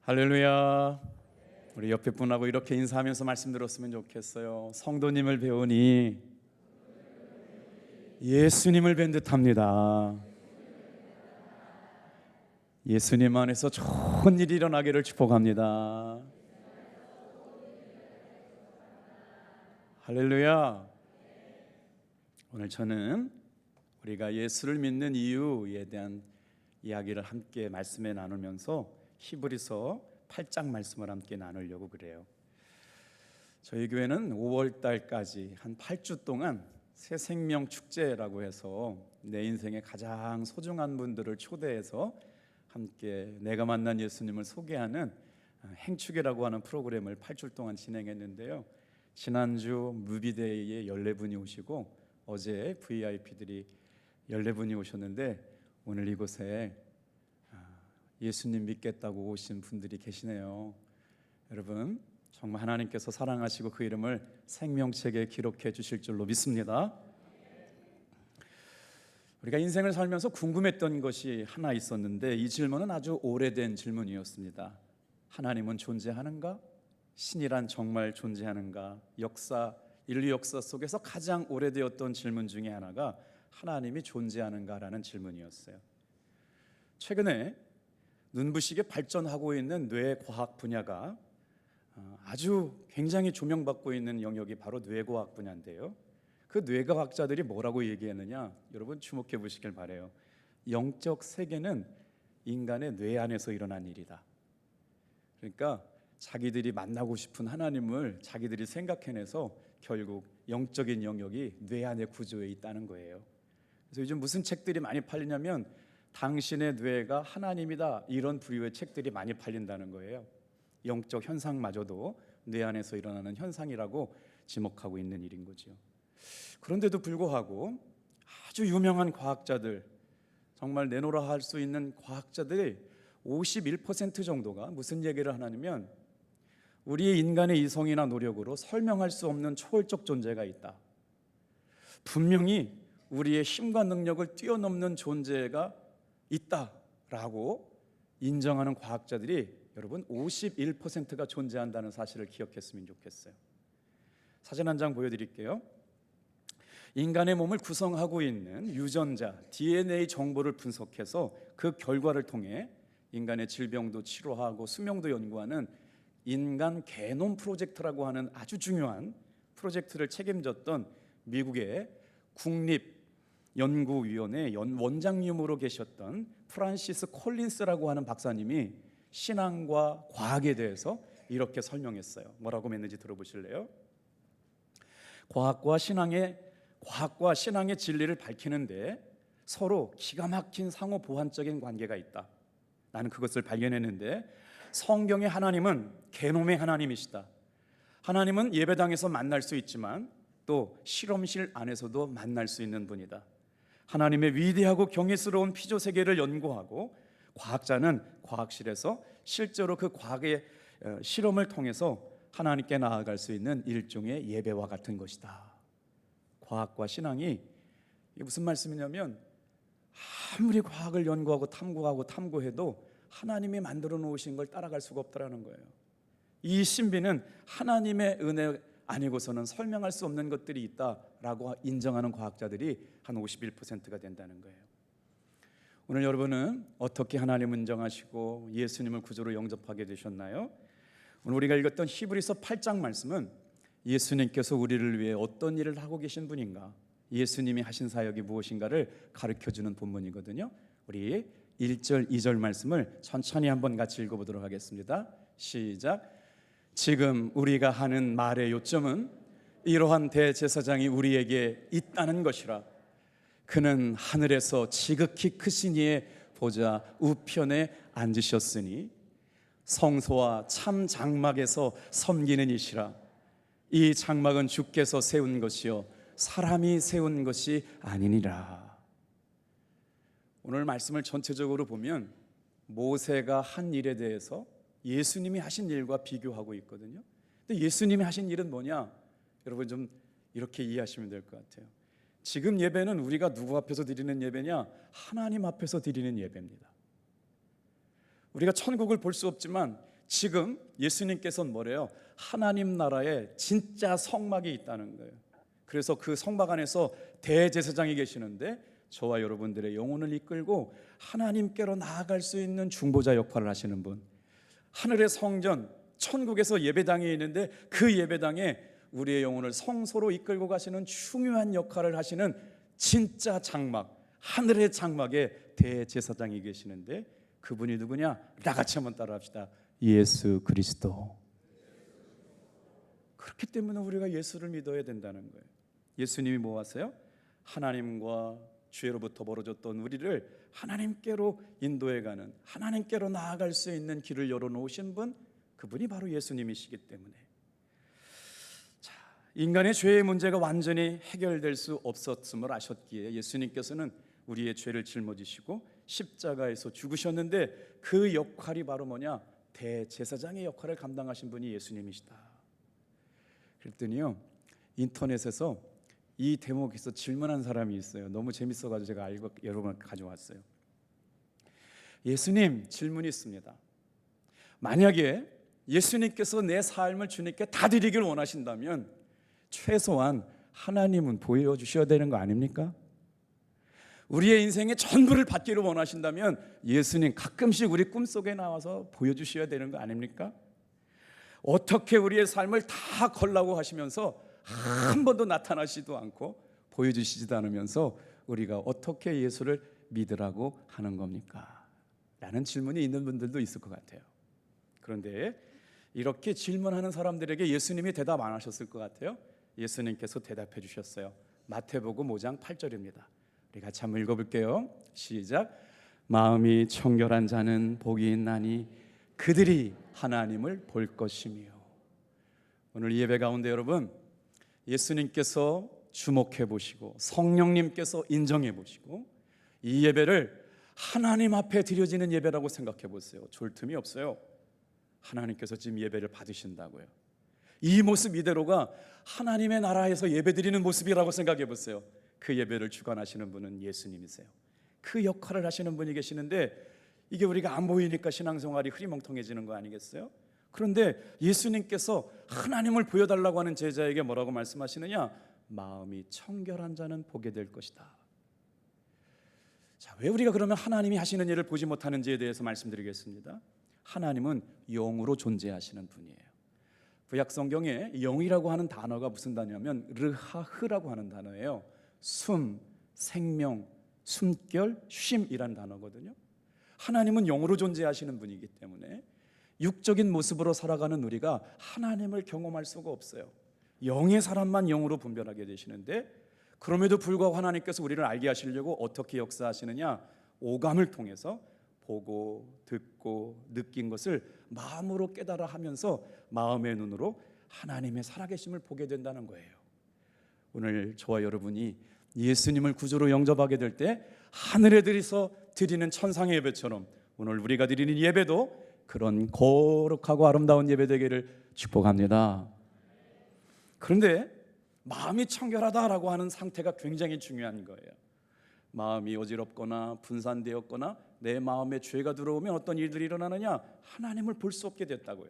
할렐루야. 우리 옆에 분하고 이렇게 인사하면서 말씀 들었으면 좋겠어요. 성도님을 배우니 예수님을 뵌 듯합니다. 예수님 안에서 좋은 일이 일어나기를 축복합니다. 할렐루야. 오늘 저는 우리가 예수를 믿는 이유에 대한 이야기를 함께 말씀에 나누면서 히브리서 8장 말씀을 함께 나누려고 그래요. 저희 교회는 5월 달까지 한 8주 동안 새 생명 축제라고 해서 내 인생의 가장 소중한 분들을 초대해서 함께 내가 만난 예수님을 소개하는 행축이라고 하는 프로그램을 8주 동안 진행했는데요. 지난주 무비데이에 14분이 오시고 어제 VIP들이 14분이 오셨는데 오늘 이곳에 예수님 믿겠다고 오신 분들이 계시네요. 여러분 정말 하나님께서 사랑하시고 그 이름을 생명책에 기록해 주실 줄로 믿습니다. 우리가 인생을 살면서 궁금했던 것이 하나 있었는데 이 질문은 아주 오래된 질문이었습니다. 하나님은 존재하는가? 신이란 정말 존재하는가? 인류 역사 속에서 가장 오래되었던 질문 중에 하나가 하나님이 존재하는가라는 질문이었어요. 최근에 눈부시게 발전하고 있는 뇌과학 분야가 아주 굉장히 조명받고 있는 영역이 바로 뇌과학 분야인데요. 그 뇌과학자들이 뭐라고 얘기했느냐? 여러분 주목해 보시길 바라요. 영적 세계는 인간의 뇌 안에서 일어난 일이다. 그러니까 자기들이 만나고 싶은 하나님을 자기들이 생각해내서 결국 영적인 영역이 뇌 안의 구조에 있다는 거예요. 그래서 요즘 무슨 책들이 많이 팔리냐면 당신의 뇌가 하나님이다, 이런 부류의 책들이 많이 팔린다는 거예요. 영적 현상마저도 뇌 안에서 일어나는 현상이라고 지목하고 있는 일인 거죠. 그런데도 불구하고 아주 유명한 과학자들, 정말 내놓으라 할 수 있는 과학자들이 51% 정도가 무슨 얘기를 하냐면 우리의 인간의 이성이나 노력으로 설명할 수 없는 초월적 존재가 있다. 분명히 우리의 힘과 능력을 뛰어넘는 존재가 있다라고 인정하는 과학자들이 여러분 51%가 존재한다는 사실을 기억했으면 좋겠어요. 사진 한 장 보여드릴게요. 인간의 몸을 구성하고 있는 유전자 DNA 정보를 분석해서 그 결과를 통해 인간의 질병도 치료하고 수명도 연구하는 인간 게놈 프로젝트라고 하는 아주 중요한 프로젝트를 책임졌던 미국의 국립연구위원회 원장님으로 계셨던 프란시스 콜린스라고 하는 박사님이 신앙과 과학에 대해서 이렇게 설명했어요. 뭐라고 했는지 들어보실래요? 과학과 신앙의 진리를 밝히는데 서로 기가 막힌 상호 보완적인 관계가 있다. 나는 그것을 발견했는데 성경의 하나님은 게놈의 하나님이시다. 하나님은 예배당에서 만날 수 있지만 또 실험실 안에서도 만날 수 있는 분이다. 하나님의 위대하고 경이스러운 피조 세계를 연구하고 과학자는 과학실에서 실제로 그 과학의 실험을 통해서 하나님께 나아갈 수 있는 일종의 예배와 같은 것이다. 과학과 신앙이 무슨 말씀이냐면 아무리 과학을 연구하고 탐구해도 하나님이 만들어 놓으신 걸 따라갈 수가 없다라는 거예요. 이 신비는 하나님의 은혜 아니고서는 설명할 수 없는 것들이 있다라고 인정하는 과학자들이 한 51%가 된다는 거예요. 오늘 여러분은 어떻게 하나님을 인정하시고 예수님을 구주로 영접하게 되셨나요? 오늘 우리가 읽었던 히브리서 8장 말씀은 예수님께서 우리를 위해 어떤 일을 하고 계신 분인가, 예수님이 하신 사역이 무엇인가를 가르쳐주는 본문이거든요. 우리 1절, 2절 말씀을 천천히 한번 같이 읽어보도록 하겠습니다. 시작. 지금 우리가 하는 말의 요점은 이러한 대제사장이 우리에게 있다는 것이라. 그는 하늘에서 지극히 크신 이의 보좌 우편에 앉으셨으니 성소와 참 장막에서 섬기는 이시라. 이 장막은 주께서 세운 것이요 사람이 세운 것이 아니니라. 오늘 말씀을 전체적으로 보면 모세가 한 일에 대해서 예수님이 하신 일과 비교하고 있거든요. 근데 예수님이 하신 일은 뭐냐? 여러분 좀 이렇게 이해하시면 될 것 같아요. 지금 예배는 우리가 누구 앞에서 드리는 예배냐? 하나님 앞에서 드리는 예배입니다. 우리가 천국을 볼 수 없지만 지금 예수님께서는 뭐래요? 하나님 나라에 진짜 성막이 있다는 거예요. 그래서 그 성막 안에서 대제사장이 계시는데 저와 여러분들의 영혼을 이끌고 하나님께로 나아갈 수 있는 중보자 역할을 하시는 분, 하늘의 성전, 천국에서 예배당이 있는데 그 예배당에 우리의 영혼을 성소로 이끌고 가시는 중요한 역할을 하시는 진짜 장막, 하늘의 장막에 대제사장이 계시는데 그분이 누구냐? 다 같이 한번 따라합시다. 예수 그리스도. 그렇기 때문에 우리가 예수를 믿어야 된다는 거예요. 예수님이 뭐 하세요? 하나님과 죄로부터 벌어졌던 우리를 하나님께로 인도해가는, 하나님께로 나아갈 수 있는 길을 열어놓으신 분, 그분이 바로 예수님이시기 때문에, 자, 인간의 죄의 문제가 완전히 해결될 수 없었음을 아셨기에 예수님께서는 우리의 죄를 짊어지시고 십자가에서 죽으셨는데 그 역할이 바로 뭐냐? 대제사장의 역할을 감당하신 분이 예수님이시다. 그랬더니요, 인터넷에서 이 대목에서 질문한 사람이 있어요. 너무 재밌어가지고 제가 알고 여러분 가져왔어요. 예수님, 질문이 있습니다. 만약에 예수님께서 내 삶을 주님께 다 드리길 원하신다면 최소한 하나님은 보여주셔야 되는 거 아닙니까? 우리의 인생의 전부를 받기를 원하신다면 예수님 가끔씩 우리 꿈속에 나와서 보여주셔야 되는 거 아닙니까? 어떻게 우리의 삶을 다 걸라고 하시면서 한 번도 나타나시지도 않고 보여주시지도 않으면서 우리가 어떻게 예수를 믿으라고 하는 겁니까? 라는 질문이 있는 분들도 있을 것 같아요. 그런데 이렇게 질문하는 사람들에게 예수님이 대답 안 하셨을 것 같아요. 예수님께서 대답해 주셨어요. 마태복음 5장 8절입니다. 우리 같이 한번 읽어볼게요. 시작. 마음이 청결한 자는 복이 있나니 그들이 하나님을 볼 것이며. 오늘 예배 가운데 여러분, 예수님께서 주목해 보시고 성령님께서 인정해 보시고 이 예배를 하나님 앞에 드려지는 예배라고 생각해 보세요. 졸 틈이 없어요. 하나님께서 지금 예배를 받으신다고요. 이 모습 이대로가 하나님의 나라에서 예배드리는 모습이라고 생각해 보세요. 그 예배를 주관하시는 분은 예수님이세요. 그 역할을 하시는 분이 계시는데 이게 우리가 안 보이니까 신앙생활이 흐리멍텅해지는 거 아니겠어요? 그런데 예수님께서 하나님을 보여달라고 하는 제자에게 뭐라고 말씀하시느냐? 마음이 청결한 자는 보게 될 것이다. 자, 왜 우리가 그러면 하나님이 하시는 일을 보지 못하는지에 대해서 말씀드리겠습니다. 하나님은 영으로 존재하시는 분이에요. 구약 성경에 영이라고 하는 단어가 무슨 단어냐면 르하흐라고 하는 단어예요. 숨, 생명, 숨결, 쉼이란 단어거든요. 하나님은 영으로 존재하시는 분이기 때문에 육적인 모습으로 살아가는 우리가 하나님을 경험할 수가 없어요. 영의 사람만 영으로 분별하게 되시는데 그럼에도 불구하고 하나님께서 우리를 알게 하시려고 어떻게 역사하시느냐? 오감을 통해서 보고 듣고 느낀 것을 마음으로 깨달아 하면서 마음의 눈으로 하나님의 살아계심을 보게 된다는 거예요. 오늘 저와 여러분이 예수님을 구주로 영접하게 될 때 하늘에 들이서 드리는 천상의 예배처럼 오늘 우리가 드리는 예배도 그런 거룩하고 아름다운 예배 되기를 축복합니다. 그런데 마음이 청결하다라고 하는 상태가 굉장히 중요한 거예요. 마음이 어지럽거나 분산되었거나 내 마음에 죄가 들어오면 어떤 일들이 일어나느냐? 하나님을 볼 수 없게 됐다고요.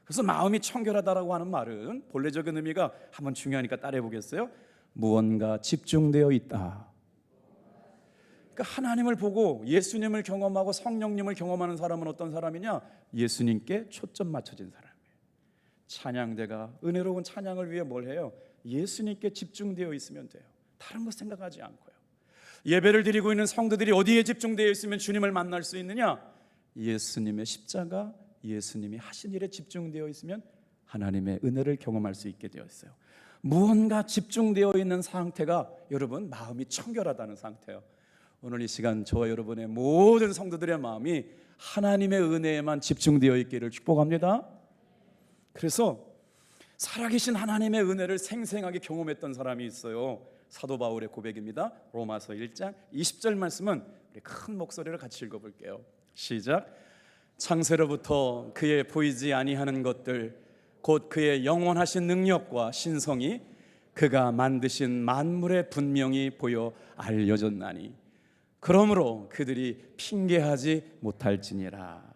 그래서 마음이 청결하다라고 하는 말은 본래적인 의미가 한번 중요하니까 따라해 보겠어요? 무언가 집중되어 있다. 그러니까 하나님을 보고 예수님을 경험하고 성령님을 경험하는 사람은 어떤 사람이냐? 예수님께 초점 맞춰진 사람이에요. 찬양대가 은혜로운 찬양을 위해 뭘 해요? 예수님께 집중되어 있으면 돼요. 다른 것 생각하지 않고요. 예배를 드리고 있는 성도들이 어디에 집중되어 있으면 주님을 만날 수 있느냐? 예수님의 십자가, 예수님이 하신 일에 집중되어 있으면 하나님의 은혜를 경험할 수 있게 되어 있어요. 무언가 집중되어 있는 상태가 여러분 마음이 청결하다는 상태예요. 오늘 이 시간 저와 여러분의 모든 성도들의 마음이 하나님의 은혜에만 집중되어 있기를 축복합니다. 그래서 살아계신 하나님의 은혜를 생생하게 경험했던 사람이 있어요. 사도 바울의 고백입니다. 로마서 1장 20절 말씀은 우리 큰 목소리를 같이 읽어볼게요. 시작. 창세로부터 그의 보이지 아니하는 것들 곧 그의 영원하신 능력과 신성이 그가 만드신 만물에 분명히 보여 알려졌나니 그러므로 그들이 핑계하지 못할지니라.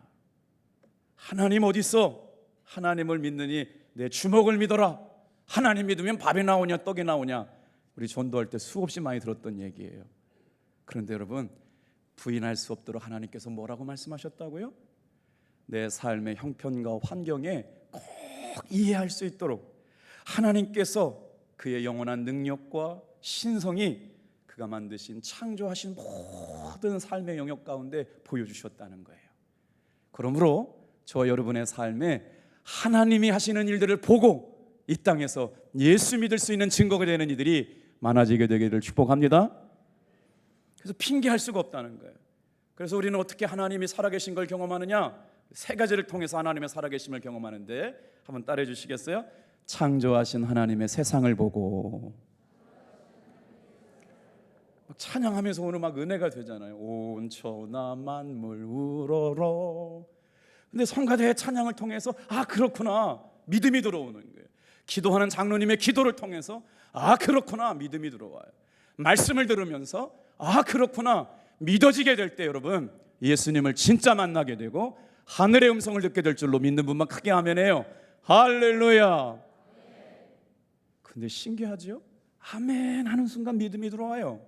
하나님 어디 있어? 하나님을 믿느니 내 주먹을 믿어라. 하나님 믿으면 밥이 나오냐 떡이 나오냐. 우리 전도할 때 수없이 많이 들었던 얘기예요. 그런데 여러분, 부인할 수 없도록 하나님께서 뭐라고 말씀하셨다고요? 내 삶의 형편과 환경에 꼭 이해할 수 있도록 하나님께서 그의 영원한 능력과 신성이 그가 만드신 창조하신 모든 삶의 영역 가운데 보여주셨다는 거예요. 그러므로 저와 여러분의 삶에 하나님이 하시는 일들을 보고 이 땅에서 예수 믿을 수 있는 증거가 되는 이들이 많아지게 되기를 축복합니다. 그래서 핑계할 수가 없다는 거예요. 그래서 우리는 어떻게 하나님이 살아계신 걸 경험하느냐? 세 가지를 통해서 하나님의 살아계심을 경험하는데, 한번 따라해 주시겠어요? 창조하신 하나님의 세상을 보고, 막 찬양하면서 오늘 막 은혜가 되잖아요. 온 천하 만물 우러러. 근데 성가대의 찬양을 통해서 아 그렇구나 믿음이 들어오는 거예요. 기도하는 장로님의 기도를 통해서 아 그렇구나 믿음이 들어와요. 말씀을 들으면서 아 그렇구나 믿어지게 될 때 여러분 예수님을 진짜 만나게 되고 하늘의 음성을 듣게 될 줄로 믿는 분만 크게 아멘해요. 할렐루야. 근데 신기하죠? 아멘 하는 순간 믿음이 들어와요.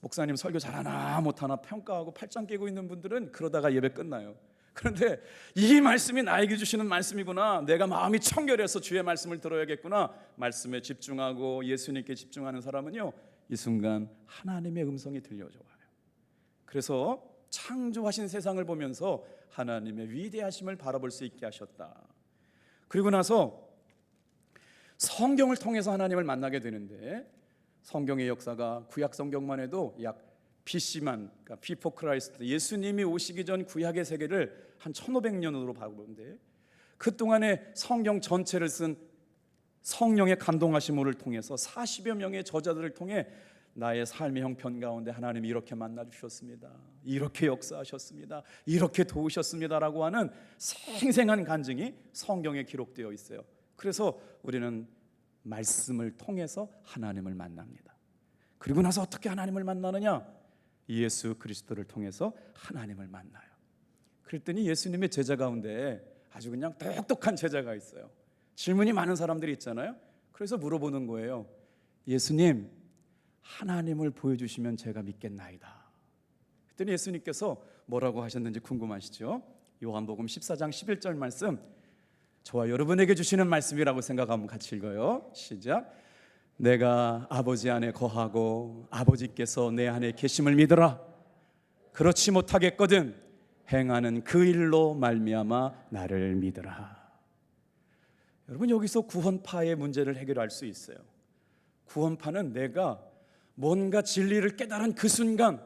목사님 설교 잘하나 못하나 평가하고 팔짱 끼고 있는 분들은 그러다가 예배 끝나요. 그런데 이 말씀이 나에게 주시는 말씀이구나, 내가 마음이 청결해서 주의 말씀을 들어야겠구나, 말씀에 집중하고 예수님께 집중하는 사람은요 이 순간 하나님의 음성이 들려줘요. 그래서 창조하신 세상을 보면서 하나님의 위대하심을 바라볼 수 있게 하셨다. 그리고 나서 성경을 통해서 하나님을 만나게 되는데, 성경의 역사가 구약 성경만 해도 약 BC만, 그러니까 Before Christ, 예수님이 오시기 전 구약의 세계를 한 1500년으로 바꾸는데, 그 동안에 성경 전체를 쓴 성령의 감동하심을 통해서 40여 명의 저자들을 통해 나의 삶의 형편 가운데 하나님이 이렇게 만나 주셨습니다, 이렇게 역사하셨습니다, 이렇게 도우셨습니다라고 하는 생생한 간증이 성경에 기록되어 있어요. 그래서 우리는 말씀을 통해서 하나님을 만납니다. 그리고 나서 어떻게 하나님을 만나느냐? 예수 그리스도를 통해서 하나님을 만나요. 그랬더니 예수님의 제자 가운데 아주 그냥 똑똑한 제자가 있어요. 질문이 많은 사람들이 있잖아요. 그래서 물어보는 거예요. 예수님, 하나님을 보여주시면 제가 믿겠나이다. 그랬더니 예수님께서 뭐라고 하셨는지 궁금하시죠? 요한복음 14장 11절 말씀, 저와 여러분에게 주시는 말씀이라고 생각하면 같이 읽어요. 시작. 내가 아버지 안에 거하고 아버지께서 내 안에 계심을 믿어라. 그렇지 못하겠거든 행하는 그 일로 말미암아 나를 믿어라. 여러분, 여기서 구원파의 문제를 해결할 수 있어요. 구원파는 내가 뭔가 진리를 깨달은 그 순간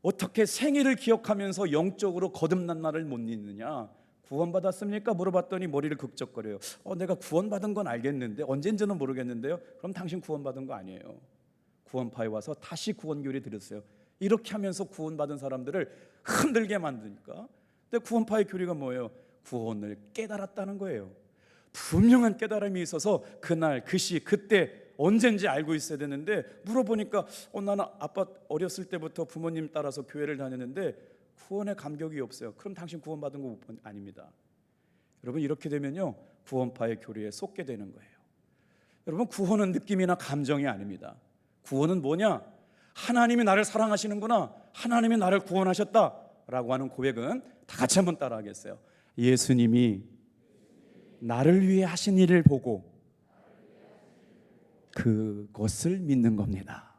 어떻게 생일을 기억하면서 영적으로 거듭난 나를 못 믿느냐. 구원받았습니까? 물어봤더니 머리를 극적거려요. 내가 구원받은 건 알겠는데 언젠지는 모르겠는데요. 그럼 당신 구원받은 거 아니에요. 구원파에 와서 다시 구원교리 들었어요. 이렇게 하면서 구원받은 사람들을 흔들게 만드니까. 근데 구원파의 교리가 뭐예요? 구원을 깨달았다는 거예요. 분명한 깨달음이 있어서 그날 그시 그때 언젠지 알고 있어야 되는데, 물어보니까 나는 아빠 어렸을 때부터 부모님 따라서 교회를 다녔는데 구원의 감격이 없어요. 그럼 당신 구원받은 거 아닙니다. 여러분, 이렇게 되면요 구원파의 교리에 속게 되는 거예요. 여러분, 구원은 느낌이나 감정이 아닙니다. 구원은 뭐냐? 하나님이 나를 사랑하시는구나, 하나님이 나를 구원하셨다라고 하는 고백은 다 같이 한번 따라하겠어요. 예수님이 나를 위해 하신 일을 보고 그것을 믿는 겁니다.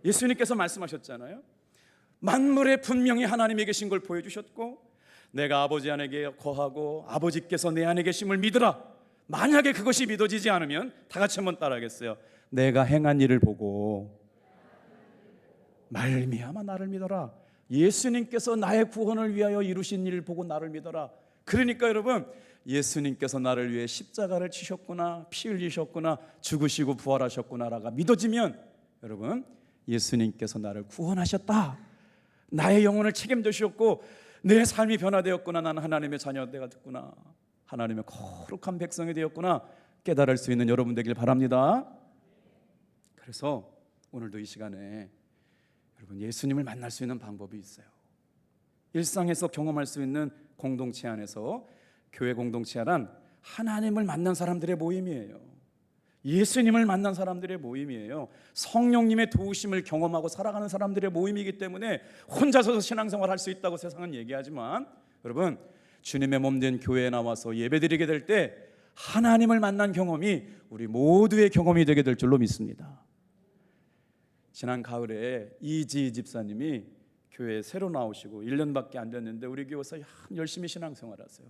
예수님께서 말씀하셨잖아요. 만물에 분명히 하나님이 계신 걸 보여주셨고, 내가 아버지 안에 거하고 아버지께서 내 안에 계심을 믿으라. 만약에 그것이 믿어지지 않으면 다 같이 한번 따라하겠어요. 내가 행한 일을 보고 말미암아 나를 믿어라. 예수님께서 나의 구원을 위하여 이루신 일을 보고 나를 믿어라. 그러니까 여러분, 예수님께서 나를 위해 십자가를 치셨구나, 피 흘리셨구나, 죽으시고 부활하셨구나라가 믿어지면 여러분, 예수님께서 나를 구원하셨다, 나의 영혼을 책임지셨고 내 삶이 변화되었구나, 나는 하나님의 자녀가 되었구나, 하나님의 거룩한 백성이 되었구나 깨달을 수 있는 여러분 되길 바랍니다. 그래서 오늘도 이 시간에 여러분 예수님을 만날 수 있는 방법이 있어요. 일상에서 경험할 수 있는 공동체 안에서 교회 공동체 란 하나님을 만난 사람들의 모임이에요. 예수님을 만난 사람들의 모임이에요. 성령님의 도우심을 경험하고 살아가는 사람들의 모임이기 때문에 혼자서도 신앙생활 할 수 있다고 세상은 얘기하지만, 여러분, 주님의 몸된 교회에 나와서 예배드리게 될 때 하나님을 만난 경험이 우리 모두의 경험이 되게 될 줄로 믿습니다. 지난 가을에 이지 집사님이 교회에 새로 나오시고 1년밖에 안 됐는데 우리 교회에서 열심히 신앙생활하세요.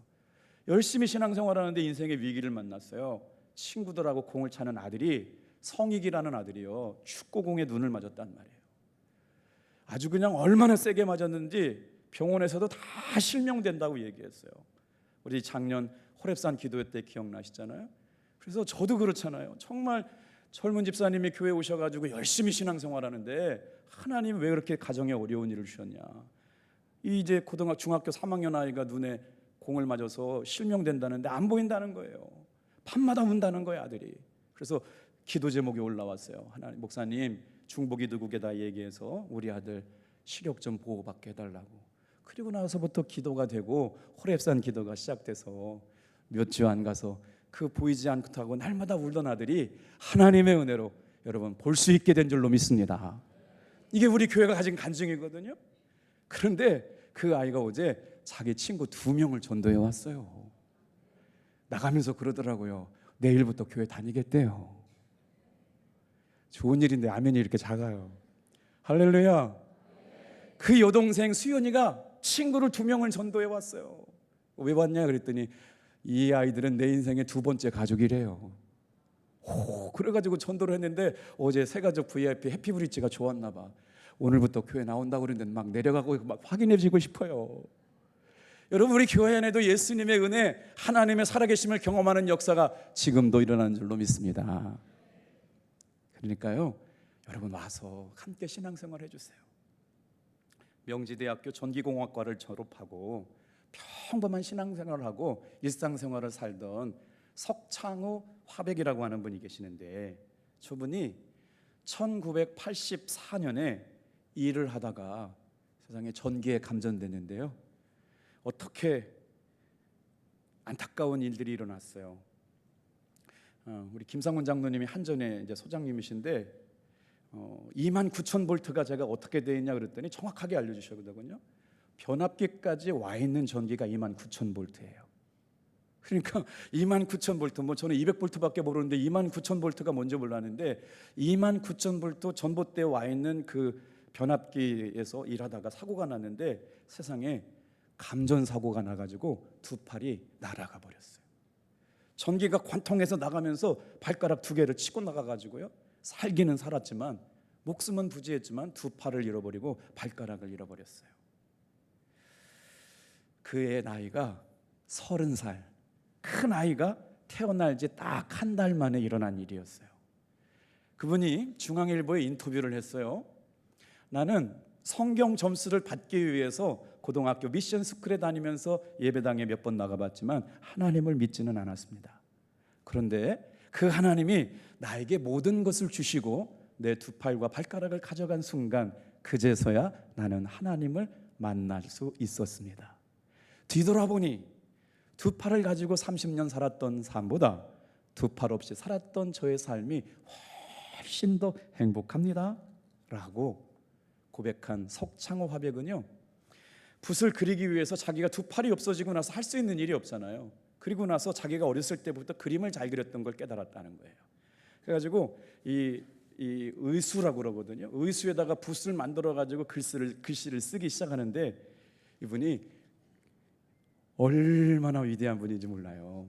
열심히 신앙생활하는데 인생의 위기를 만났어요. 친구들하고 공을 차는 아들이, 성익이라는 아들이요, 축구공에 눈을 맞았단 말이에요. 아주 그냥 얼마나 세게 맞았는지 병원에서도 다 실명된다고 얘기했어요. 우리 작년 호렙산 기도회 때 기억나시잖아요. 그래서 저도 그렇잖아요. 정말 젊은 집사님이 교회에 오셔가지고 열심히 신앙생활하는데 하나님 왜 그렇게 가정에 어려운 일을 주셨냐. 이제 중학교 3학년 아이가 눈에 공을 맞아서 실명된다는데 안 보인다는 거예요. 밤마다 운다는 거예요, 아들이. 그래서 기도 제목이 올라왔어요. 하나님, 목사님, 중보기도국에다 얘기해서 우리 아들 시력 좀 보호받게 해달라고. 그리고 나서부터 기도가 되고 호렙산 기도가 시작돼서 몇 주 안 가서 그 보이지 않다고 날마다 울던 아들이 하나님의 은혜로 여러분 볼 수 있게 된 줄로 믿습니다. 이게 우리 교회가 가진 간증이거든요. 그런데 그 아이가 어제 자기 친구 2명을 전도해 왔어요. 나가면서 그러더라고요. 내일부터 교회 다니겠대요. 좋은 일인데 아멘이 이렇게 작아요. 할렐루야. 그 여동생 수연이가 친구를 2명을 전도해 왔어요. 왜 왔냐 그랬더니 이 아이들은 내 인생의 2번째 가족이래요. 그래가지고 전도를 했는데 어제 새가족 VIP 해피브리지가 좋았나 봐. 오늘부터 교회 나온다고 그러는데 막 내려가고 막 확인해주고 싶어요. 여러분, 우리 교회 안에도 예수님의 은혜, 하나님의 살아계심을 경험하는 역사가 지금도 일어나는 줄로 믿습니다. 그러니까요, 여러분 와서 함께 신앙생활 해주세요. 명지대학교 전기공학과를 졸업하고 평범한 신앙생활을 하고 일상생활을 살던 석창우 화백이라고 하는 분이 계시는데, 저분이 1984년에 일을 하다가 세상에 전기에 감전됐는데요, 어떻게 안타까운 일들이 일어났어요. 우리 김상훈 장로님이 한전의 이제 소장님이신데 29,000볼트가 제가 어떻게 되어 있냐 그랬더니 정확하게 알려주셨거든요. 변압기까지 와 있는 전기가 29,000볼트예요. 그러니까 29,000볼트, 뭐 저는 200볼트밖에 모르는데 29,000볼트가 뭔지 몰랐는데 29,000볼트 전봇대에 와 있는 그 변압기에서 일하다가 사고가 났는데 세상에 감전 사고가 나가지고 2팔이 날아가 버렸어요. 전기가 관통해서 나가면서 발가락 2개를 치고 나가가지고요, 살기는 살았지만 목숨은 부지했지만 2팔을 잃어버리고 발가락을 잃어버렸어요. 그의 나이가 30살, 큰 아이가 태어날 지 딱 한 달 만에 일어난 일이었어요. 그분이 중앙일보에 인터뷰를 했어요. 나는 성경 점수를 받기 위해서 고등학교 미션 스쿨에 다니면서 예배당에 몇 번 나가봤지만 하나님을 믿지는 않았습니다. 그런데 그 하나님이 나에게 모든 것을 주시고 내 2팔과 발가락을 가져간 순간 그제서야 나는 하나님을 만날 수 있었습니다. 뒤돌아보니 2팔을 가지고 30년 살았던 삶보다 2팔 없이 살았던 저의 삶이 훨씬 더 행복합니다 라고 고백한 석창호 화백은요, 붓을 그리기 위해서 자기가 2팔이 없어지고 나서 할 수 있는 일이 없잖아요. 그리고 나서 자기가 어렸을 때부터 그림을 잘 그렸던 걸 깨달았다는 거예요. 그래가지고 이 의수라고 그러거든요. 의수에다가 붓을 만들어 가지고 글씨를 쓰기 시작하는데 이분이 얼마나 위대한 분인지 몰라요.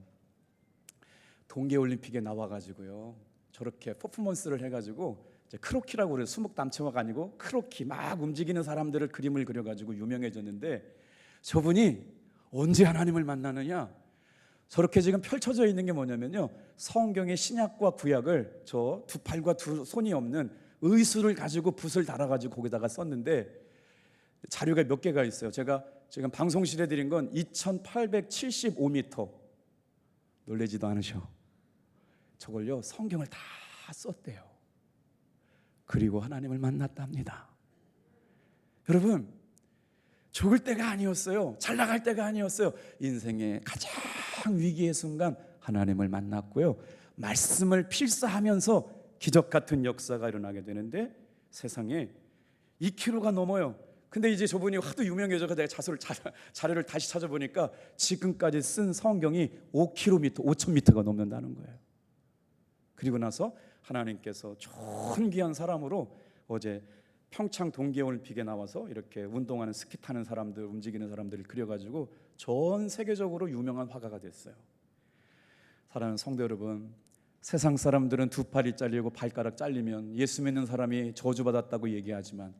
동계올림픽에 나와가지고요, 저렇게 퍼포먼스를 해가지고 크로키라고 그래요. 수목 담채화가 아니고 크로키, 막 움직이는 사람들을 그림을 그려가지고 유명해졌는데, 저분이 언제 하나님을 만나느냐, 저렇게 지금 펼쳐져 있는 게 뭐냐면요, 성경의 신약과 구약을 저 2팔과 2손이 없는 의수를 가지고 붓을 달아가지고 거기다가 썼는데 자료가 몇 개가 있어요. 제가 지금 방송실에 드린 건 2,875m. 놀라지도 않으셔. 저걸요, 성경을 다 썼대요. 그리고 하나님을 만났답니다. 여러분, 죽을 때가 아니었어요. 잘 나갈 때가 아니었어요. 인생의 가장 위기의 순간 하나님을 만났고요, 말씀을 필사하면서 기적 같은 역사가 일어나게 되는데 세상에 2km가 넘어요. 근데 이제 저분이 하도 유명해져서 내가 자료를 다시 찾아보니까 지금까지 쓴 성경이 5km, 5,000m가 넘는다는 거예요. 그리고 나서 하나님께서 존귀한 사람으로 어제 평창 동계올림픽에 나와서 이렇게 운동하는 스키 타는 사람들, 움직이는 사람들을 그려가지고 전 세계적으로 유명한 화가가 됐어요. 사랑하는 성도 여러분, 세상 사람들은 두 팔이 잘리고 발가락 잘리면 예수 믿는 사람이 저주받았다고 얘기하지만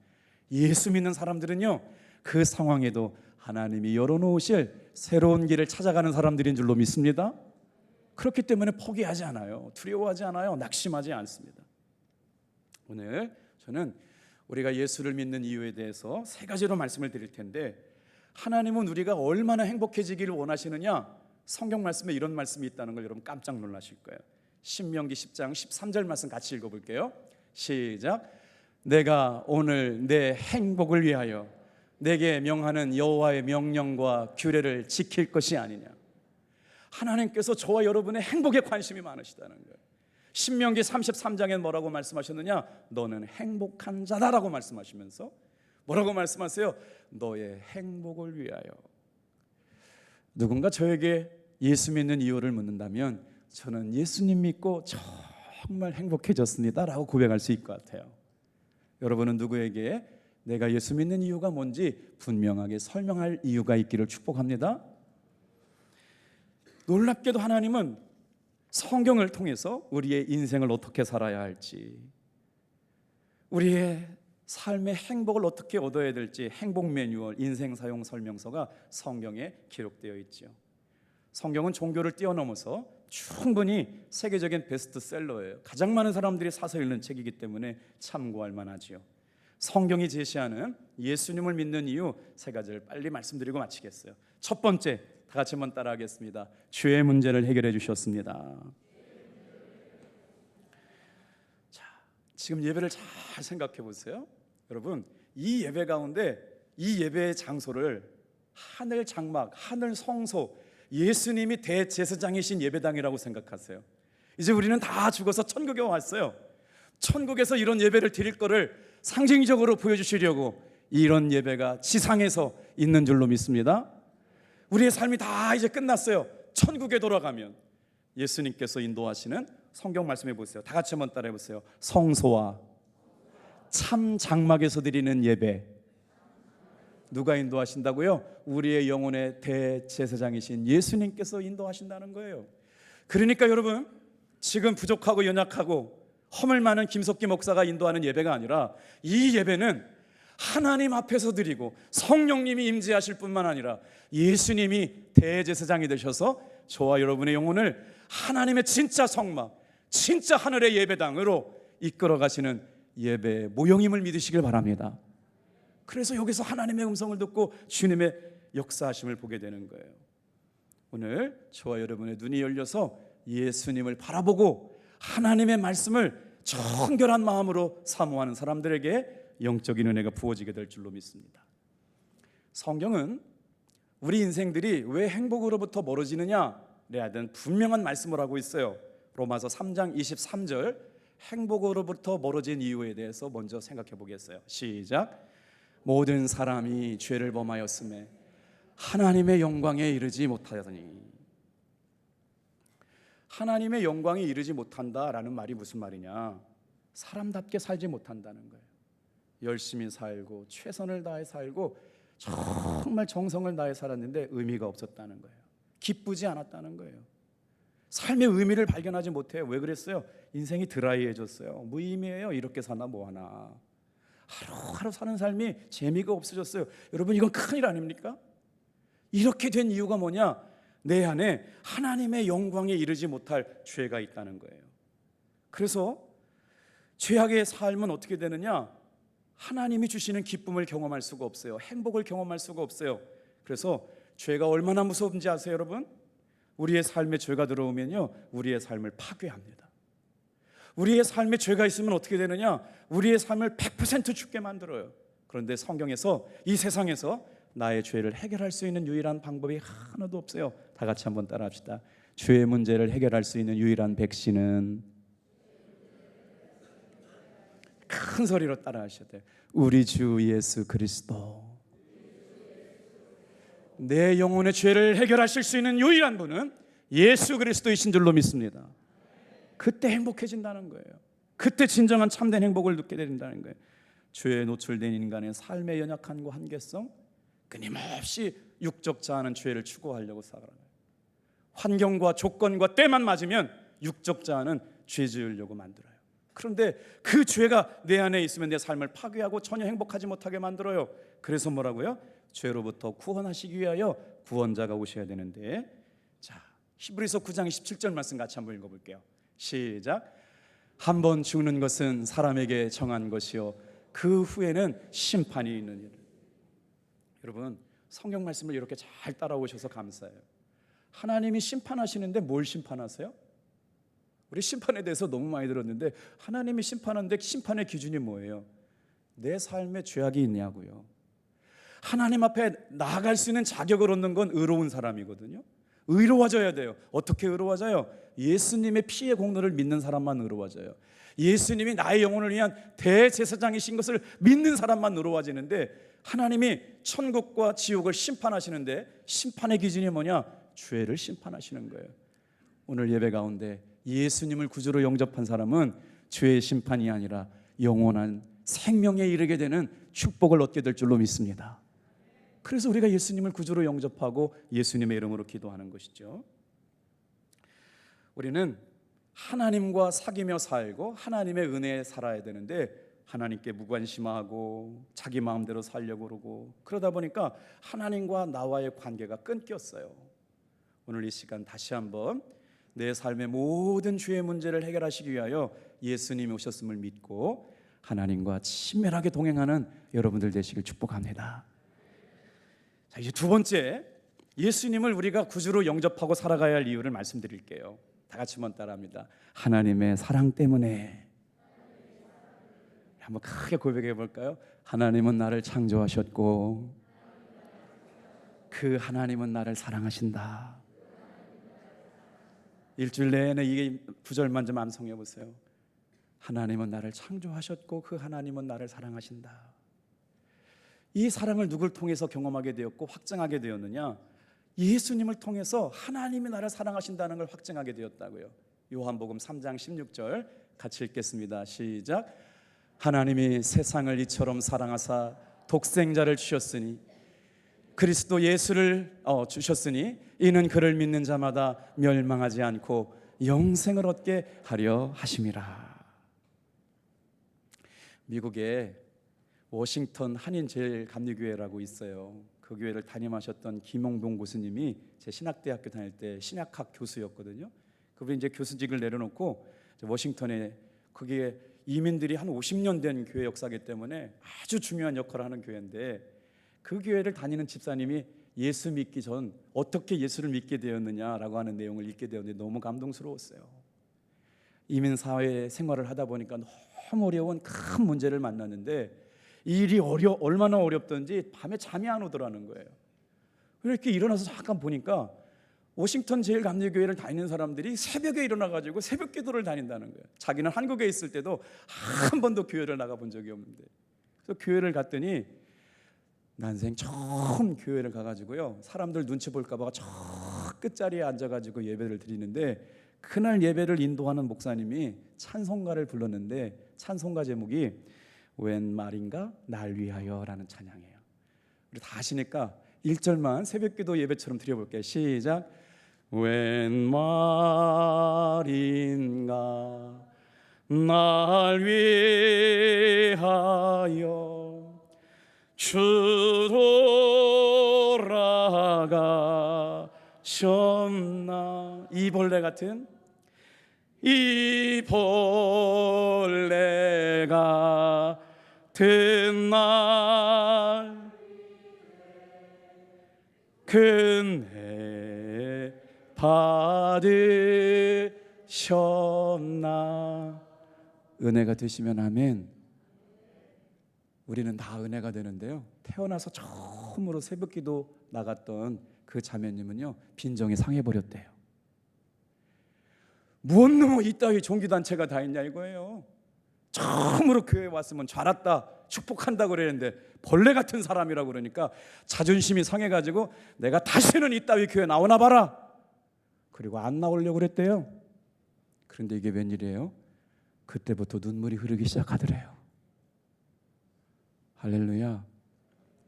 예수 믿는 사람들은요, 그 상황에도 하나님이 열어놓으실 새로운 길을 찾아가는 사람들인 줄로 믿습니다. 그렇기 때문에 포기하지 않아요. 두려워하지 않아요. 낙심하지 않습니다. 오늘 저는 우리가 예수를 믿는 이유에 대해서 세 가지로 말씀을 드릴 텐데, 하나님은 우리가 얼마나 행복해지기를 원하시느냐, 성경 말씀에 이런 말씀이 있다는 걸 여러분 깜짝 놀라실 거예요. 신명기 10장 13절 말씀 같이 읽어볼게요. 시작. 내가 오늘 내 행복을 위하여 내게 명하는 여호와의 명령과 규례를 지킬 것이 아니냐. 하나님께서 저와 여러분의 행복에 관심이 많으시다는 거예요. 신명기 33장에 뭐라고 말씀하셨느냐, 너는 행복한 자다라고 말씀하시면서 뭐라고 말씀하세요? 너의 행복을 위하여. 누군가 저에게 예수 믿는 이유를 묻는다면 저는 예수님 믿고 정말 행복해졌습니다 라고 고백할 수 있을 것 같아요. 여러분은 누구에게 내가 예수 믿는 이유가 뭔지 분명하게 설명할 이유가 있기를 축복합니다. 놀랍게도 하나님은 성경을 통해서 우리의 인생을 어떻게 살아야 할지, 우리의 삶의 행복을 어떻게 얻어야 될지 행복 매뉴얼, 인생 사용 설명서가 성경에 기록되어 있지요. 성경은 종교를 뛰어넘어서 충분히 세계적인 베스트셀러예요. 가장 많은 사람들이 사서 읽는 책이기 때문에 참고할 만하지요. 성경이 제시하는 예수님을 믿는 이유 세 가지를 빨리 말씀드리고 마치겠어요. 첫 번째, 다 같이 한번 따라하겠습니다. 죄의 문제를 해결해 주셨습니다. 자, 지금 예배를 잘 생각해 보세요. 여러분, 이 예배 가운데 이 예배의 장소를 하늘 장막, 하늘 성소, 예수님이 대제사장이신 예배당이라고 생각하세요. 이제 우리는 다 죽어서 천국에 왔어요. 천국에서 이런 예배를 드릴 거를 상징적으로 보여주시려고 이런 예배가 지상에서 있는 줄로 믿습니다. 우리의 삶이 다 이제 끝났어요. 천국에 돌아가면 예수님께서 인도하시는 성경 말씀해 보세요. 다 같이 한번 따라해 보세요. 성소와 참 장막에서 드리는 예배. 누가 인도하신다고요? 우리의 영혼의 대제사장이신 예수님께서 인도하신다는 거예요. 그러니까 여러분, 지금 부족하고 연약하고 허물 많은 김석기 목사가 인도하는 예배가 아니라 이 예배는 하나님 앞에서 드리고 성령님이 임재하실 뿐만 아니라 예수님이 대제사장이 되셔서 저와 여러분의 영혼을 하나님의 진짜 성막, 진짜 하늘의 예배당으로 이끌어 가시는 예배 모형임을 믿으시길 바랍니다. 그래서 여기서 하나님의 음성을 듣고 주님의 역사하심을 보게 되는 거예요. 오늘 저와 여러분의 눈이 열려서 예수님을 바라보고 하나님의 말씀을 정결한 마음으로 사모하는 사람들에게 영적인 은혜가 부어지게 될 줄로 믿습니다. 성경은 우리 인생들이 왜 행복으로부터 멀어지느냐에 대한 분명한 말씀을 하고 있어요. 로마서 3장 23절, 행복으로부터 멀어진 이유에 대해서 먼저 생각해 보겠어요. 시작. 모든 사람이 죄를 범하였음에 하나님의 영광에 이르지 못하더니. 하나님의 영광에 이르지 못한다라는 말이 무슨 말이냐? 사람답게 살지 못한다는 거예요. 열심히 살고 최선을 다해 살고 정말 정성을 다해 살았는데 의미가 없었다는 거예요. 기쁘지 않았다는 거예요. 삶의 의미를 발견하지 못해요. 왜 그랬어요? 인생이 드라이해졌어요. 무의미해요. 이렇게 사나 뭐하나. 하루하루 사는 삶이 재미가 없어졌어요. 여러분, 이건 큰일 아닙니까? 이렇게 된 이유가 뭐냐? 내 안에 하나님의 영광에 이르지 못할 죄가 있다는 거예요. 그래서 죄악의 삶은 어떻게 되느냐? 하나님이 주시는 기쁨을 경험할 수가 없어요. 행복을 경험할 수가 없어요. 그래서 죄가 얼마나 무서운지 아세요, 여러분? 우리의 삶에 죄가 들어오면요, 우리의 삶을 파괴합니다. 우리의 삶에 죄가 있으면 어떻게 되느냐? 우리의 삶을 100% 죽게 만들어요. 그런데 성경에서 이 세상에서 나의 죄를 해결할 수 있는 유일한 방법이 하나도 없어요. 다 같이 한번 따라합시다. 죄의 문제를 해결할 수 있는 유일한 백신은, 큰 소리로 따라하셔야 돼요. 우리 주 예수 그리스도. 내 영혼의 죄를 해결하실 수 있는 유일한 분은 예수 그리스도이신 줄로 믿습니다. 그때 행복해진다는 거예요. 그때 진정한 참된 행복을 누게 된다는 거예요. 죄에 노출된 인간의 삶의 연약함과 한계성, 끊임없이 육적 자아는 죄를 추구하려고 살아가요. 환경과 조건과 때만 맞으면 육적 자아는 죄 지으려고 만들어요. 그런데 그 죄가 내 안에 있으면 내 삶을 파괴하고 전혀 행복하지 못하게 만들어요. 그래서 뭐라고요? 죄로부터 구원하시기 위하여 구원자가 오셔야 되는데, 자, 히브리서 9장 17절 말씀 같이 한번 읽어볼게요. 시작. 한 번 죽는 것은 사람에게 정한 것이요 그 후에는 심판이 있느니라. 여러분, 성경 말씀을 이렇게 잘 따라오셔서 감사해요. 하나님이 심판하시는데 뭘 심판하세요? 우리 심판에 대해서 너무 많이 들었는데, 하나님이 심판하는데 심판의 기준이 뭐예요? 내 삶에 죄악이 있냐고요. 하나님 앞에 나아갈 수 있는 자격을 얻는 건 의로운 사람이거든요. 의로워져야 돼요. 어떻게 의로워져요? 예수님의 피의 공로를 믿는 사람만 의로워져요. 예수님이 나의 영혼을 위한 대제사장이신 것을 믿는 사람만 의로워지는데, 하나님이 천국과 지옥을 심판하시는데 심판의 기준이 뭐냐? 죄를 심판하시는 거예요. 오늘 예배 가운데 예수님을 구주로 영접한 사람은 죄의 심판이 아니라 영원한 생명에 이르게 되는 축복을 얻게 될 줄로 믿습니다. 그래서 우리가 예수님을 구주로 영접하고 예수님의 이름으로 기도하는 것이죠. 우리는 하나님과 사귀며 살고 하나님의 은혜에 살아야 되는데, 하나님께 무관심하고 자기 마음대로 살려고 그러고, 그러다 보니까 하나님과 나와의 관계가 끊겼어요. 오늘 이 시간 다시 한번 내 삶의 모든 죄의 문제를 해결하시기 위하여 예수님이 오셨음을 믿고 하나님과 친밀하게 동행하는 여러분들 되시길 축복합니다. 자, 이제 두 번째, 예수님을 우리가 구주로 영접하고 살아가야 할 이유를 말씀드릴게요. 다 같이 한번 따라합니다. 하나님의 사랑 때문에. 한번 크게 고백해 볼까요? 하나님은 나를 창조하셨고 그 하나님은 나를 사랑하신다. 일주일 내내 이 구절만 좀 암송해 보세요. 하나님은 나를 창조하셨고 그 하나님은 나를 사랑하신다. 이 사랑을 누굴 통해서 경험하게 되었고 확증하게 되었느냐? 예수님을 통해서 하나님이 나를 사랑하신다는 걸 확증하게 되었다고요. 요한복음 3장 16절 같이 읽겠습니다. 시작. 하나님이 세상을 이처럼 사랑하사 독생자를 주셨으니, 그리스도 예수를 주셨으니 이는 그를 믿는 자마다 멸망하지 않고 영생을 얻게 하려 하심이라. 미국에 워싱턴 한인제일감리교회라고 있어요. 그 교회를 담임하셨던 김용동 교수님이 제 신학대학교 다닐 때 신약학 교수였거든요. 그분이 이제 교수직을 내려놓고 워싱턴에, 거기에 이민들이 한 50년 된 교회 역사이기 때문에 아주 중요한 역할을 하는 교회인데, 그 교회를 다니는 집사님이 예수 믿기 전 어떻게 예수를 믿게 되었느냐라고 하는 내용을 읽게 되었는데 너무 감동스러웠어요. 이민 사회 생활을 하다 보니까 너무 어려운 큰 문제를 만났는데, 이 일이 얼마나 어렵던지 밤에 잠이 안 오더라는 거예요. 이렇게 일어나서 잠깐 보니까 워싱턴 제일감리교회를 다니는 사람들이 새벽에 일어나가지고 새벽 기도를 다닌다는 거예요. 자기는 한국에 있을 때도 한 번도 교회를 나가본 적이 없는데, 그래서 교회를 갔더니 난생 처음 교회를 가가지고요, 사람들 눈치 볼까봐 저 끝자리에 앉아가지고 예배를 드리는데, 그날 예배를 인도하는 목사님이 찬송가를 불렀는데 찬송가 제목이 웬 말인가 날 위하여라는 찬양이에요. 우리 다 아시니까 1절만 새벽기도 예배처럼 드려볼게요. 시작. 웬 말인가 날 위하여 주 돌아가셨나. 이 벌레 같은, 이 벌레가 든 날 근혜 받으셨나. 은혜가 되시면 아멘. 우리는 다 은혜가 되는데요, 태어나서 처음으로 새벽기도 나갔던 그 자매님은요 빈정이 상해버렸대요. 무언 놈의 이따위 종교단체가 다 있냐 이거예요. 처음으로 교회 왔으면 잘 왔다 축복한다고 그랬는데 벌레 같은 사람이라고 그러니까 자존심이 상해가지고 내가 다시는 이따위 교회 나오나 봐라, 그리고 안 나오려고 그랬대요. 그런데 이게 웬일이에요? 그때부터 눈물이 흐르기 시작하더래요. 할렐루야.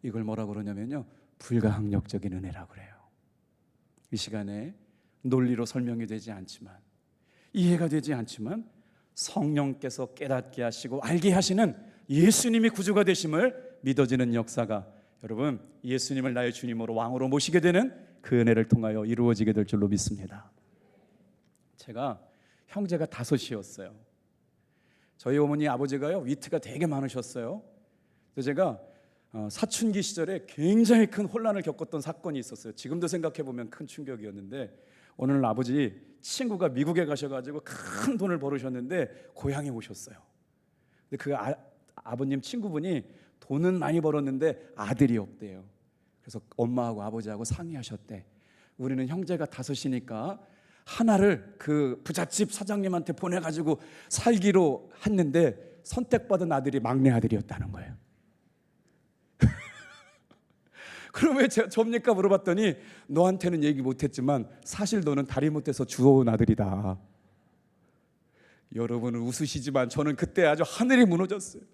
이걸 뭐라고 그러냐면요, 불가항력적인 은혜라고 그래요. 이 시간에 논리로 설명이 되지 않지만, 이해가 되지 않지만 성령께서 깨닫게 하시고 알게 하시는 예수님이 구주가 되심을 믿어지는 역사가, 여러분 예수님을 나의 주님으로 왕으로 모시게 되는 그 은혜를 통하여 이루어지게 될 줄로 믿습니다. 제가 형제가 5이었어요. 저희 어머니 아버지가요 위트가 되게 많으셨어요. 그래서 제가 사춘기 시절에 굉장히 큰 혼란을 겪었던 사건이 있었어요. 지금도 생각해보면 큰 충격이었는데, 오늘 아버지 친구가 미국에 가셔가지고 큰 돈을 벌으셨는데 고향에 오셨어요. 근데 그 아버님 친구분이 돈은 많이 벌었는데 아들이 없대요. 그래서 엄마하고 아버지하고 상의하셨대. 우리는 형제가 5이니까 하나를 그 부잣집 사장님한테 보내가지고 살기로 했는데 선택받은 아들이 막내 아들이었다는 거예요. 그럼 왜 접니까 물어봤더니, 너한테는 얘기 못했지만 사실 너는 다리 못해서 주워온 아들이다. 여러분은 웃으시지만 저는 그때 아주 하늘이 무너졌어요.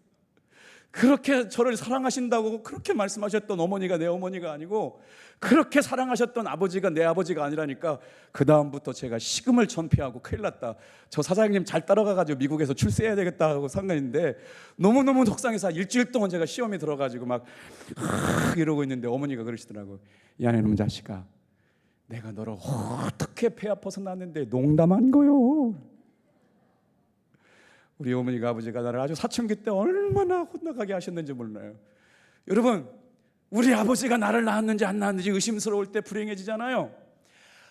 그렇게 저를 사랑하신다고 그렇게 말씀하셨던 어머니가 내 어머니가 아니고, 그렇게 사랑하셨던 아버지가 내 아버지가 아니라니까 그 다음부터 제가 식음을 전폐하고 큰일 났다, 저 사장님 잘 따라가가지고 미국에서 출세해야 되겠다 하고 상관인데, 너무너무 속상해서 일주일 동안 제가 시험에 들어가지고 막 이러고 있는데 어머니가 그러시더라고요. 이 안에 놈 자식아, 내가 너를 어떻게 폐 아파서 낳았는데 농담한 거요. 우리 어머니가 아버지가 나를 아주 사춘기 때 얼마나 혼나가게 하셨는지 몰라요. 여러분, 우리 아버지가 나를 낳았는지 안 낳았는지 의심스러울 때 불행해지잖아요.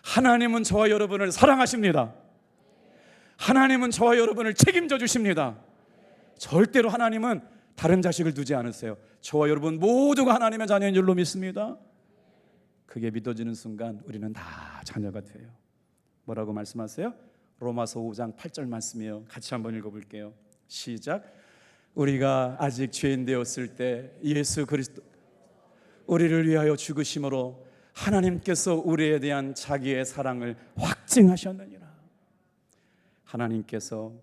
하나님은 저와 여러분을 사랑하십니다. 하나님은 저와 여러분을 책임져 주십니다. 절대로 하나님은 다른 자식을 두지 않으세요. 저와 여러분 모두가 하나님의 자녀인 줄로 믿습니다. 그게 믿어지는 순간 우리는 다 자녀가 돼요. 뭐라고 말씀하세요? 로마서 5장 8절 말씀이에요. 같이 한번 읽어볼게요. 시작. 우리가 아직 죄인 되었을 때 예수 그리스도 우리를 위하여 죽으심으로 하나님께서 우리에 대한 자기의 사랑을 확증하셨느니라. 하나님께서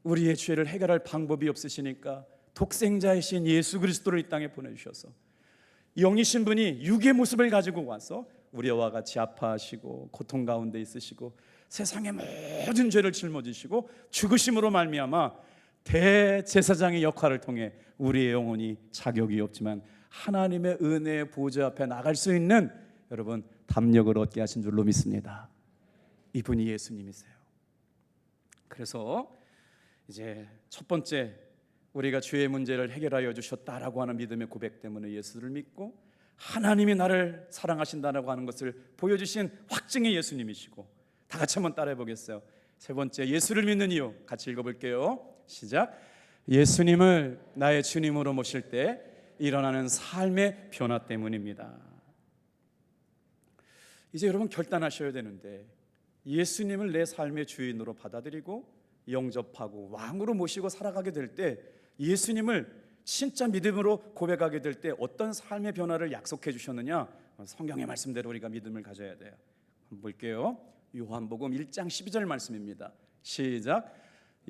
우리의 죄를 해결할 방법이 없으시니까 독생자이신 예수 그리스도를 이 땅에 보내주셔서, 영이신 분이 육의 모습을 가지고 와서 우리와 같이 아파하시고 고통 가운데 있으시고 세상의 모든 죄를 짊어지시고 죽으심으로 말미암아 대제사장의 역할을 통해 우리의 영혼이 자격이 없지만 하나님의 은혜의 보좌 앞에 나갈 수 있는, 여러분, 담력을 얻게 하신 줄로 믿습니다. 이분이 예수님이세요. 그래서 이제 첫 번째, 우리가 죄의 문제를 해결하여 주셨다라고 하는 믿음의 고백 때문에 예수를 믿고 하나님이 나를 사랑하신다라고 하는 것을 보여주신 확증의 예수님이시고, 다 같이 한번 따라해 보겠어요. 세 번째, 예수를 믿는 이유 같이 읽어볼게요. 시작. 예수님을 나의 주님으로 모실 때 일어나는 삶의 변화 때문입니다. 이제 여러분 결단하셔야 되는데, 예수님을 내 삶의 주인으로 받아들이고 영접하고 왕으로 모시고 살아가게 될 때, 예수님을 진짜 믿음으로 고백하게 될 때 어떤 삶의 변화를 약속해 주셨느냐, 성경의 말씀대로 우리가 믿음을 가져야 돼요. 한번 볼게요. 요한복음 1장 12절 말씀입니다. 시작.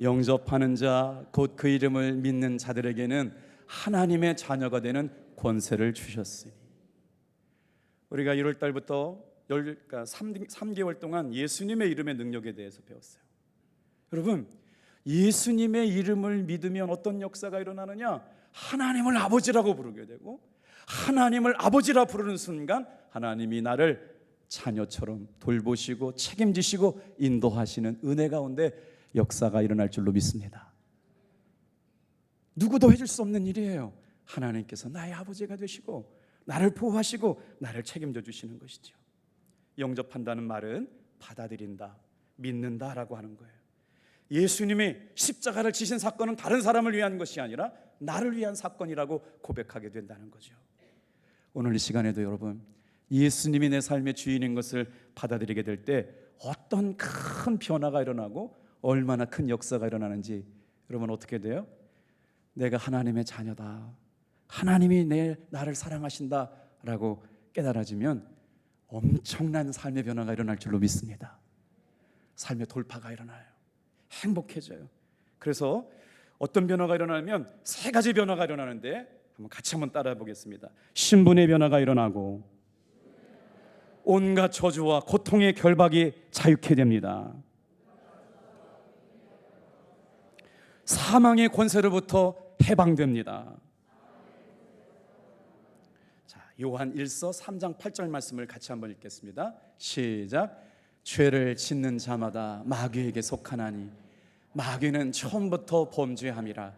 영접하는 자 곧 그 이름을 믿는 자들에게는 하나님의 자녀가 되는 권세를 주셨으니. 우리가 1월 달부터 3개월 동안 예수님의 이름의 능력에 대해서 배웠어요. 여러분, 예수님의 이름을 믿으면 어떤 역사가 일어나느냐? 하나님을 아버지라고 부르게 되고, 하나님을 아버지라 부르는 순간 하나님이 나를 자녀처럼 돌보시고 책임지시고 인도하시는 은혜 가운데 역사가 일어날 줄로 믿습니다. 누구도 해줄 수 없는 일이에요. 하나님께서 나의 아버지가 되시고 나를 보호하시고 나를 책임져 주시는 것이죠. 영접한다는 말은 받아들인다, 믿는다라고 하는 거예요. 예수님이 십자가를 지신 사건은 다른 사람을 위한 것이 아니라 나를 위한 사건이라고 고백하게 된다는 거죠. 오늘 이 시간에도 여러분, 예수님이 내 삶의 주인인 것을 받아들이게 될 때 어떤 큰 변화가 일어나고 얼마나 큰 역사가 일어나는지 여러분 어떻게 돼요? 내가 하나님의 자녀다, 하나님이 나를 사랑하신다 라고 깨달아지면 엄청난 삶의 변화가 일어날 줄로 믿습니다. 삶의 돌파가 일어나요. 행복해져요. 그래서 어떤 변화가 일어나면 세 가지 변화가 일어나는데 같이 한번 따라해 보겠습니다. 신분의 변화가 일어나고 온갖 저주와 고통의 결박이 자유케 됩니다. 사망의 권세로부터 해방됩니다. 자, 요한 1서 3장 8절 말씀을 같이 한번 읽겠습니다. 시작. 죄를 짓는 자마다 마귀에게 속하나니 마귀는 처음부터 범죄함이라.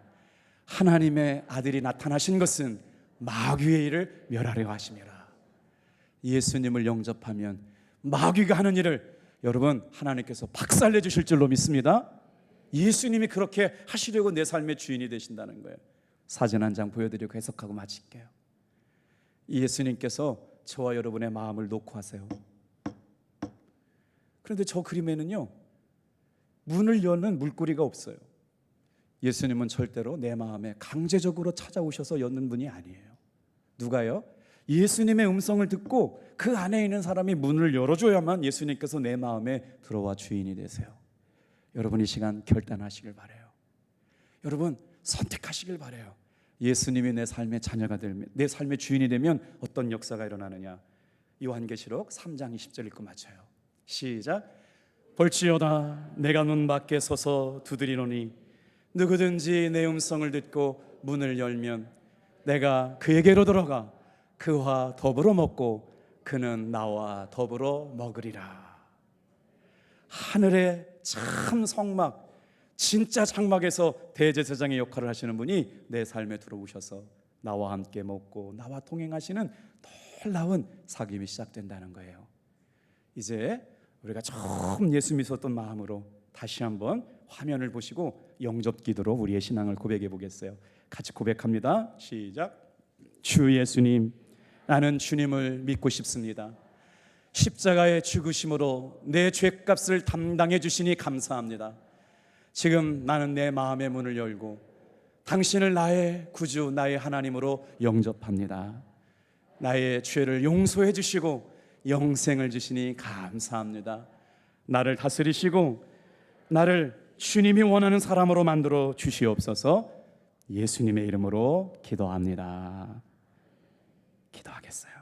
하나님의 아들이 나타나신 것은 마귀의 일을 멸하려 하심이라. 예수님을 영접하면 마귀가 하는 일을 여러분 하나님께서 박살내 주실 줄로 믿습니다. 예수님이 그렇게 하시려고 내 삶의 주인이 되신다는 거예요. 사진 한 장 보여드리고 해석하고 마칠게요. 예수님께서 저와 여러분의 마음을 놓고 하세요. 그런데 저 그림에는요, 문을 여는 물고리가 없어요. 예수님은 절대로 내 마음에 강제적으로 찾아오셔서 여는 분이 아니에요. 누가요? 예수님의 음성을 듣고 그 안에 있는 사람이 문을 열어줘야만 예수님께서 내 마음에 들어와 주인이 되세요. 여러분 이 시간 결단하시길 바라요. 여러분 선택하시길 바라요. 예수님이 내 삶의 자녀가 되면, 내 삶의 주인이 되면 어떤 역사가 일어나느냐. 요한계시록 3장 20절 읽고 마쳐요. 시작. 볼지어다 내가 문 밖에 서서 두드리노니 누구든지 내 음성을 듣고 문을 열면 내가 그에게로 들어가 그와 더불어 먹고 그는 나와 더불어 먹으리라. 하늘의 참 성막, 진짜 장막에서 대제사장의 역할을 하시는 분이 내 삶에 들어오셔서 나와 함께 먹고 나와 동행하시는 놀라운 사귐이 시작된다는 거예요. 이제 우리가 처음 예수 믿었던 마음으로 다시 한번 화면을 보시고 영접 기도로 우리의 신앙을 고백해 보겠어요. 같이 고백합니다. 시작. 주 예수님, 나는 주님을 믿고 싶습니다. 십자가의 죽으심으로 내 죄값을 담당해 주시니 감사합니다. 지금 나는 내 마음의 문을 열고 당신을 나의 구주, 나의 하나님으로 영접합니다. 나의 죄를 용서해 주시고 영생을 주시니 감사합니다. 나를 다스리시고 나를 주님이 원하는 사람으로 만들어 주시옵소서. 예수님의 이름으로 기도합니다. 기도하겠어요.